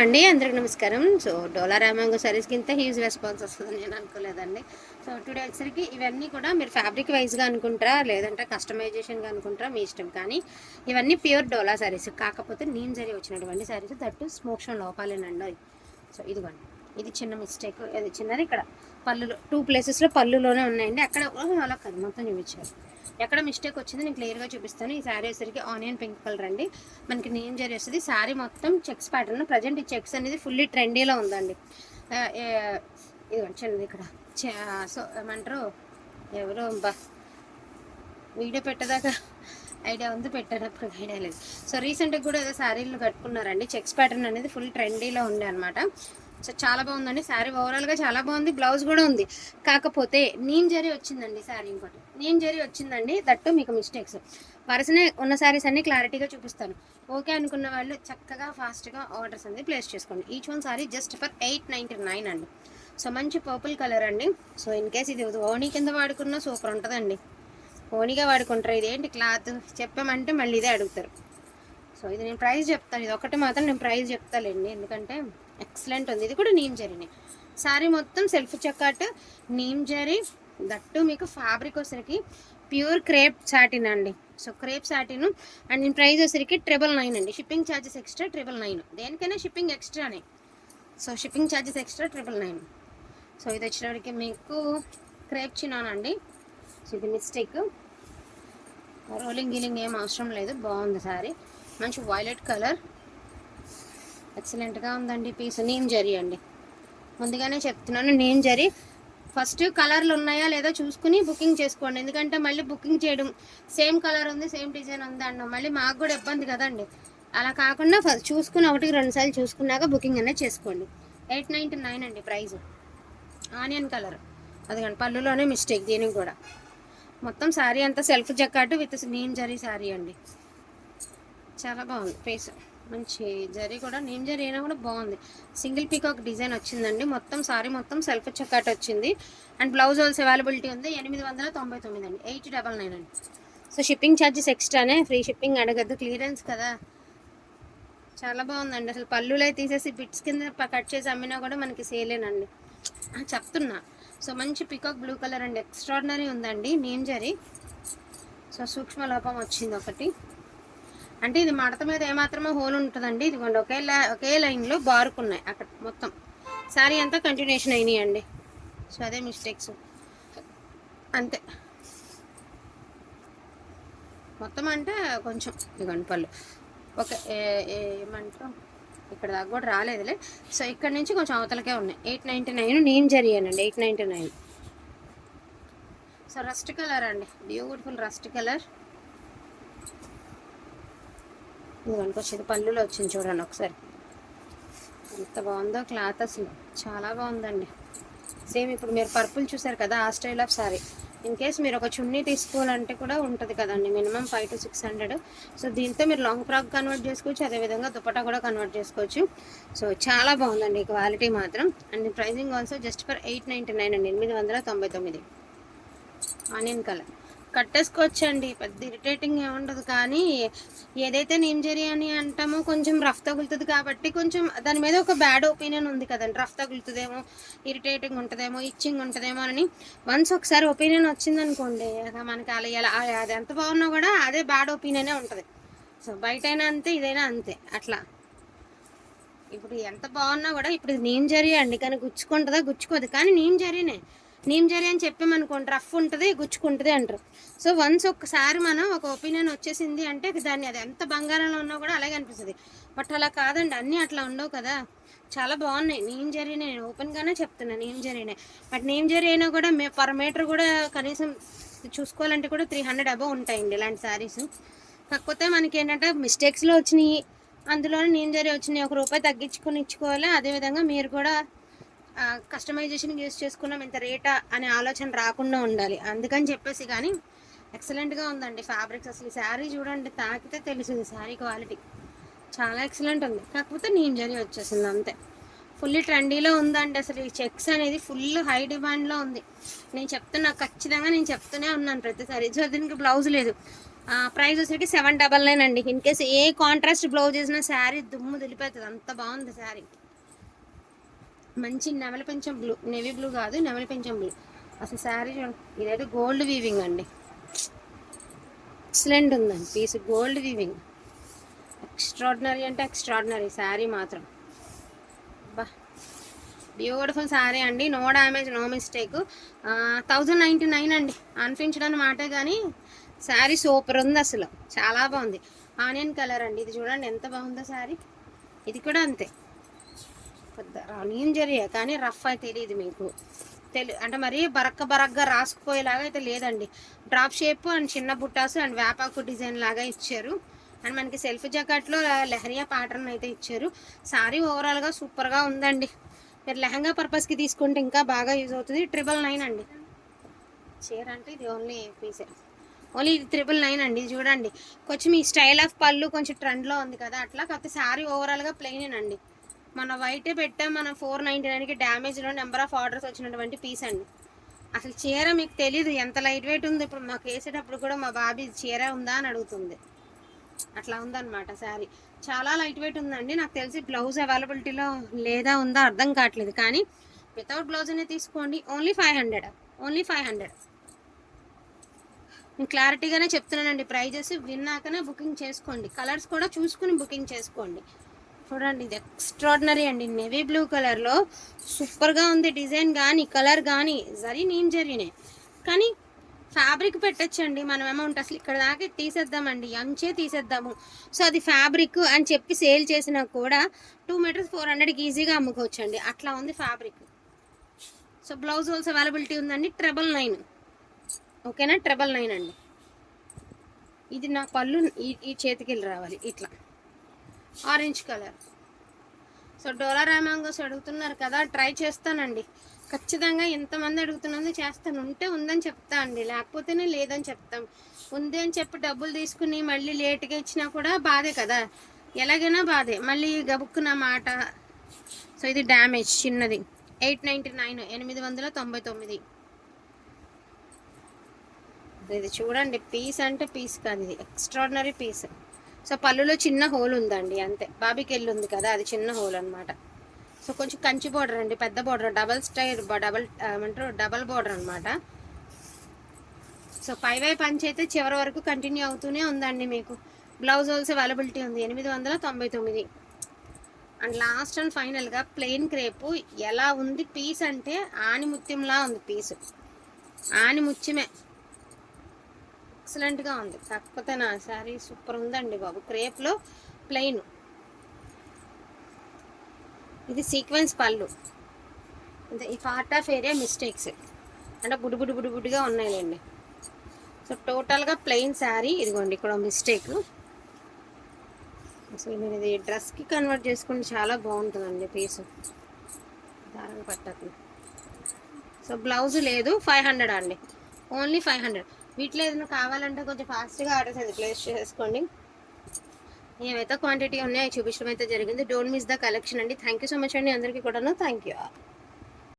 అండి అందరికి నమస్కారం. సో డోలా రామాంగో సారీస్కి ఇంత హ్యూజ్ రెస్పాన్స్ వస్తుందని నేను అనుకోలేదండి. సో టుడే వచ్చరికి ఇవన్నీ కూడా మీరు ఫ్యాబ్రిక్ వైజ్గా అనుకుంటారా లేదంటే కస్టమైజేషన్గా అనుకుంటారా మీ ఇష్టం, కానీ ఇవన్నీ ప్యూర్ డోలా సారీస్. కాకపోతే నేను జరి వచ్చినటువంటి సారీస్ దట్టు స్మోక్ షోన్ లోపాలేనండి. సో ఇదిగోండి, ఇది చిన్న మిస్టేక్, ఇది చిన్నది ఇక్కడ పళ్ళులో 2 ప్లేసెస్లో పళ్ళులోనే ఉన్నాయండి. అక్కడ అలా కాదు, మొత్తం చూపించారు. ఎక్కడ మిస్టేక్ వచ్చింది నేను క్లియర్గా చూపిస్తాను. ఈ శారీ వచ్చేసరికి ఆనియన్ పింక్ కలర్ అండి. మనకి నేమ్ జరీ వస్తుంది. శారీ మొత్తం చెక్స్ ప్యాటర్న్. ప్రజెంట్ ఈ చెక్స్ అనేది ఫుల్లీ ట్రెండీలో ఉందండి. ఇది చిన్నది ఇక్కడ. సో ఏమంటారు, ఎవరో వీడియో పెట్టదాకా ఐడియా ఉంది, పెట్టేటప్పుడు ఐడియా లేదు. సో రీసెంట్గా కూడా ఏదో శారీలు కట్టుకున్నారండి. చెక్స్ ప్యాటర్న్ అనేది ఫుల్ ట్రెండీలో ఉండే అనమాట. సో చాలా బాగుందండి శారీ, ఓవరాల్గా చాలా బాగుంది. బ్లౌజ్ కూడా ఉంది. కాకపోతే నీమ్ జరీ వచ్చిందండి శారీ. ఇంకోటి నీమ్ జరీ వచ్చిందండి, దట్టు మీకు మిస్టేక్స్. వరుసనే ఉన్న శారీస్ అన్ని క్లారిటీగా చూపిస్తాను. ఓకే అనుకున్న వాళ్ళు చక్కగా ఫాస్ట్గా ఆర్డర్స్ అనేది ప్లేస్ చేసుకోండి. Each one sari just for 899 అండి. సో మంచి పర్పుల్ కలర్ అండి. సో ఇన్ కేస్ ఇది ఓణీ కింద వాడుకున్నా సూపర్ ఉంటుందండి. ఓణీగా వాడుకుంటారు. ఇదేంటి క్లాత్ చెప్పామంటే మళ్ళీ ఇదే అడుగుతారు. సో ఇది నేను ప్రైస్ చెప్తాను. ఇది ఒకటి మాత్రం నేను ప్రైస్ చెప్తానండి, ఎందుకంటే ఎక్సలెంట్ ఉంది. ఇది కూడా నీమ్ జరీనే. శారీ మొత్తం self jacquard neem zari. That మీకు ఫ్యాబ్రిక్ వచ్చరికి ప్యూర్ క్రేప్ సాటిన్ అండి. So crepe satin. అండ్ నేను ప్రైస్ వచ్చరికి 999 అండి. Shipping charges extra 999. దేనికైనా షిప్పింగ్ ఎక్స్ట్రానే. So shipping charges extra 999. So ఇది వచ్చేటప్పటికి మీకు క్రేప్ చినానండి. సో ఇది మిస్టేక్. రోలింగ్ గీలింగ్ ఏం అవసరం లేదు, బాగుంది శారీ. మంచి వైలెట్ కలర్, ఎక్సలెంట్గా ఉందండి పీస్. నేమ్ జరీ అండి, ముందుగానే చెప్తున్నాను. నేమ్ జరీ ఫస్ట్ కలర్లు ఉన్నాయా లేదా చూసుకుని బుకింగ్ చేసుకోండి. ఎందుకంటే మళ్ళీ బుకింగ్ చేయడం సేమ్ కలర్ ఉంది సేమ్ డిజైన్ ఉంది అన్నాం, మళ్ళీ మాకు కూడా ఇబ్బంది కదండి. అలా కాకుండా ఫస్ట్ చూసుకుని 1-2 సార్లు చూసుకున్నాక బుకింగ్ అనేది చేసుకోండి. 899 అండి ప్రైస్. ఆనియన్ కలర్, అదిగండి పళ్ళులోనే మిస్టేక్. దీనికి కూడా మొత్తం శారీ అంతా self jacquard with neem zari sari అండి. చాలా బాగుంది పీస్. మంచి జరీ కూడా నేమ్ జరీ అయినా కూడా బాగుంది. సింగిల్ పీకాక్ డిజైన్ వచ్చిందండి. మొత్తం సారీ మొత్తం సెల్ఫ్ చెక్కాట్ వచ్చింది. అండ్ బ్లౌజ్ ఆల్సో అవైలబిలిటీ ఉంది. 899 అండి. 899 అండి. సో షిప్పింగ్ ఛార్జెస్ ఎక్స్ట్రానే, ఫ్రీ షిప్పింగ్ అడగద్దు, క్లియరెన్స్ కదా. చాలా బాగుందండి. అసలు పళ్ళులే తీసేసి బిట్స్ కింద కట్ చేసి అమ్మినా కూడా మనకి సేలేనండి, చెప్తున్నా. సో మంచి పీకాక్ బ్లూ కలర్ అండి, ఎక్స్ట్రాడినరీ ఉందండి నేమ్ జరీ. సో సూక్ష్మ లోపం వచ్చింది ఒకటి, అంటే ఇది మడత మీద ఏమాత్రమో హోల్ ఉంటుందండి. ఇదిగోండి ఒకే లైన్లో బారుకున్నాయి అక్కడ. మొత్తం శారీ అంతా కంటిన్యూషన్ అయినాయి అండి. సో అదే మిస్టేక్స్ అంతే. మొత్తం అంటే కొంచెం ఇదిగోండి పళ్ళు ఓకే. ఏమంటారు, ఇక్కడ దాకా కూడా రాలేదులే. సో ఇక్కడ నుంచి కొంచెం అవతలకే ఉన్నాయి. 899 నేమ్ జరిగానండి. 899. సో రస్ట్ కలర్ అండి, బ్యూటిఫుల్ రస్ట్ కలర్. ఇదిగోండి వచ్చేది పళ్ళులో వచ్చింది, చూడండి ఒకసారి ఎంత బాగుందో క్లాత్. అసలు చాలా బాగుందండి. సేమ్ ఇప్పుడు మీరు పర్పుల్ చూసారు కదా, ఆ style of sorry. In case మీరు ఒక చున్నీ తీసుకోవాలంటే కూడా ఉంటుంది కదండి, మినిమం 500 to 600. సో దీంతో మీరు లాంగ్ ఫ్రాక్ కన్వర్ట్ చేసుకోవచ్చు, అదేవిధంగా దుపట్టా కూడా కన్వర్ట్ చేసుకోవచ్చు. సో చాలా బాగుందండి క్వాలిటీ మాత్రం. And pricing also just for 899 అండి. 899. ఆనియన్ కలర్ కట్టేసుకోవచ్చండి, పెద్ద ఇరిటేటింగ్ ఏముండదు. కానీ ఏదైతే నేమ్ జరీ అని అంటామో కొంచెం రఫ్ తగులుతుంది కాబట్టి కొంచెం దాని మీద ఒక బ్యాడ్ ఒపీనియన్ ఉంది కదండి. రఫ్ తగులుతుందేమో, ఇరిటేటింగ్ ఉంటుందేమో, ఇచ్చింగ్ ఉంటుందేమో అని వన్స్ ఒకసారి ఒపీనియన్ వచ్చిందనుకోండి, మనకి అలా అది ఎంత బాగున్నా కూడా అదే బ్యాడ్ ఒపీనియనే ఉంటుంది. సో బయటైనా అంతే, ఇదైనా అంతే. అట్లా ఇప్పుడు ఎంత బాగున్నా కూడా ఇప్పుడు నేమ్ జరీ అండి, కానీ గుచ్చుకుంటుందా, గుచ్చుకోదు. కానీ నేమ్ జరీనే. నేమ్ జరీ అని చెప్పామనుకోండి రఫ్ ఉంటుంది, గుచ్చుకుంటుంది అంటారు. సో వన్స్ ఒక్కసారి మనం ఒక ఒపీనియన్ వచ్చేసింది అంటే దాన్ని అది ఎంత బంగారంలో ఉన్నా కూడా అలాగే అనిపిస్తుంది. బట్ అలా కాదండి, అన్నీ అట్లా ఉండవు కదా. చాలా బాగున్నాయి. నేమ్ జరీనే, నేను ఓపెన్గానే చెప్తున్నా నేమ్ జరీనే. బట్ నేమ్ జరీ అయినా కూడా పర్ మీటర్ కూడా కనీసం చూసుకోవాలంటే కూడా 300 అబవ్ ఉంటాయండి ఇలాంటి శారీస్. కాకపోతే మనకి ఏంటంటే మిస్టేక్స్లో వచ్చినాయి, అందులోనే నేమ్ జరీ వచ్చినాయి. ₹1 తగ్గించుకొని ఇచ్చుకోవాలి. అదేవిధంగా మీరు కూడా కస్టమైజేషన్ యూస్ చేసుకున్నాం ఇంత రేటా అనే ఆలోచన రాకుండా ఉండాలి. అందుకని చెప్పేసి. కానీ ఎక్సలెంట్గా ఉందండి ఫ్యాబ్రిక్స్. అసలు ఈ శారీ చూడండి, తాకితే తెలుస్తుంది శారీ క్వాలిటీ. చాలా ఎక్సలెంట్ ఉంది. కాకపోతే నేమ్ జరీ వచ్చేసింది అంతే. ఫుల్లీ ట్రెండీలో ఉందండి. అసలు ఈ చెక్స్ అనేది ఫుల్ హై డిమాండ్లో ఉంది. నేను చెప్తున్నా, ఖచ్చితంగా నేను చెప్తూనే ఉన్నాను ప్రతిసారి. సో దీనికి బ్లౌజ్ లేదు, ప్రైస్ వచ్చేసరికి 799 అండి. In case A contrast blouse వేసినా శారీ దుమ్ము దులిపోతుంది, అంత బాగుంది శారీ. మంచి నెమలి పెంచం బ్లూ, నేవీ బ్లూ కాదు నెమలి పెంచం బ్లూ. అసలు శారీ చూడండి, ఇదైతే గోల్డ్ వీవింగ్ అండి, ఎక్సలెంట్ ఉందండి పీస్. గోల్డ్ వీవింగ్ ఎక్స్ట్రాడినరీ అంటే ఎక్స్ట్రాడినరీ శారీ మాత్రం. బా బ్యూటిఫుల్ శారీ అండి, నో డ్యామేజ్ నో మిస్టేక్. 1099 అండి, అనిపించడానికి మాటే కానీ శారీ సూపర్ ఉంది, అసలు చాలా బాగుంది. ఆనియన్ కలర్ అండి, ఇది చూడండి ఎంత బాగుందో శారీ. ఇది కూడా అంతే, పెద్ద ఆనియన్ జరిగే కానీ రఫ్ అయితే తెలియదు మీకు, అంటే మరీ బరక్గా రాసుకుపోయేలాగా అయితే లేదండి. డ్రాప్ షేప్ అండ్ చిన్న బుట్టాసు అండ్ వేపాకు డిజైన్ లాగా ఇచ్చారు. అండ్ మనకి సెల్ఫ్ జాకెట్లో లెహరియా ప్యాటర్న్ అయితే ఇచ్చారు. శారీ ఓవరాల్గా సూపర్గా ఉందండి. మీరు లెహంగా పర్పస్కి తీసుకుంటే ఇంకా బాగా యూజ్ అవుతుంది. 999 అండి చీర, అంటే ఇది ఓన్లీ పీసే, ఓన్లీ ఇది 999 అండి. చూడండి కొంచెం ఈ స్టైల్ ఆఫ్ పళ్ళు కొంచెం ట్రెండ్లో ఉంది కదా అట్లా, కాకపోతే శారీ ఓవరాల్గా ప్లెయిన్ అండి. మన వైటే పెట్టాం, మనం 499కి డ్యామేజ్లో నెంబర్ ఆఫ్ ఆర్డర్స్ వచ్చినటువంటి పీస్ అండి. అసలు చీర మీకు తెలీదు ఎంత లైట్ వెయిట్ ఉంది. ఇప్పుడు మాకు వేసేటప్పుడు కూడా మా బాబీ చీర ఉందా అని అడుగుతుంది, అట్లా ఉందన్నమాట శారీ. చాలా లైట్ వెయిట్ ఉందండి. నాకు తెలిసి బ్లౌజ్ అవైలబిలిటీలో లేదా ఉందా అర్థం కావట్లేదు, కానీ వితౌట్ బ్లౌజ్ అనే తీసుకోండి. Only 500, only 500. నేను క్లారిటీగానే చెప్తున్నానండి, ప్రైజెస్ విన్నాకనే బుకింగ్ చేసుకోండి. కలర్స్ కూడా చూసుకుని బుకింగ్ చేసుకోండి. చూడండి ఇది ఎక్స్ట్రాడినరీ అండి, నేవీ బ్లూ కలర్లో సూపర్గా ఉంది. డిజైన్ కానీ కలర్ కానీ జరీ నీమ్ జరీనే, కానీ ఫ్యాబ్రిక్ పెట్టచ్చండి మనం అమౌంట్ అసలు ఇక్కడ దాకా తీసేద్దామండి, అంచే తీసేద్దాము. సో అది ఫ్యాబ్రిక్ అని చెప్పి సేల్ చేసినా కూడా 2 మీటర్స్ 400కి ఈజీగా అమ్ముకోవచ్చండి, అట్లా ఉంది fabric. So blouse also availability ఉందండి. 999, ఓకేనా? 999 అండి. ఇది నా పళ్ళు ఈ చేతికి రావాలి ఇట్లా ఆరెంజ్ కలర్. సో డోలా రామాంగోస్ అడుగుతున్నారు కదా, ట్రై చేస్తానండి ఖచ్చితంగా. ఎంతమంది అడుగుతున్నది చేస్తాను, ఉంటే ఉందని చెప్తా అండి, లేకపోతేనే లేదని చెప్తాం. ఉంది అని చెప్పి డబ్బులు తీసుకుని మళ్ళీ లేట్గా ఇచ్చినా కూడా బాధే కదా, ఎలాగైనా బాధే, మళ్ళీ గబుక్కున్న మాట. సో ఇది డ్యామేజ్ చిన్నది, 899, 899. ఇది చూడండి పీస్ అంటే పీస్ కాదు, ఇది ఎక్స్ట్రాడినరీ పీస్. సో పళ్ళులో చిన్న హోల్ ఉందండి అంతే, బాబీకి వెళ్ళి ఉంది కదా అది చిన్న హోల్ అనమాట. సో కొంచెం కంచి బోర్డర్ అండి, పెద్ద border, double style double border అనమాట. సో పైవై పంచ్ అయితే చివరి వరకు కంటిన్యూ అవుతూనే ఉందండి మీకు. బ్లౌజ్ ఆల్సో అవైలబిలిటీ ఉంది, 899. అండ్ లాస్ట్ అండ్ ఫైనల్గా ప్లెయిన్ క్రేపు ఎలా ఉంది పీస్ అంటే ఆనిముత్యంలా ఉంది పీసు, ఆనిముత్యమే, ఎక్సలెంట్గా ఉంది. కాకపోతే నా శారీ సూపర్ ఉందండి బాబు, క్రేప్లో ప్లెయిన్. ఇది సీక్వెన్స్ పళ్ళు, ఈ పార్ట్ ఆఫ్ ఏరియా మిస్టేక్స్ అంటే బుడ్డుగా ఉన్నాయండి. సో టోటల్గా ప్లెయిన్ శారీ. ఇదిగోండి ఇక్కడ మిస్టేక్, అసలు మీరు ఇది డ్రెస్కి కన్వర్ట్ చేసుకుంటే చాలా బాగుంటుందండి పీసు, దారం పట్టకు. సో బ్లౌజ్ లేదు, 500 అండి, ఓన్లీ 500. వీటిలో ఏదైనా కావాలంటే కొంచెం ఫాస్ట్గా ఆర్డర్స్ అయితే ప్లేస్ చేసుకోండి. ఏవైతే క్వాంటిటీ ఉన్నాయో చూపించడం అయితే జరిగింది. డోంట్ మిస్ ద కలెక్షన్ అండి. థ్యాంక్ యూ సో మచ్ అండి అందరికీ కూడాను. Thank you.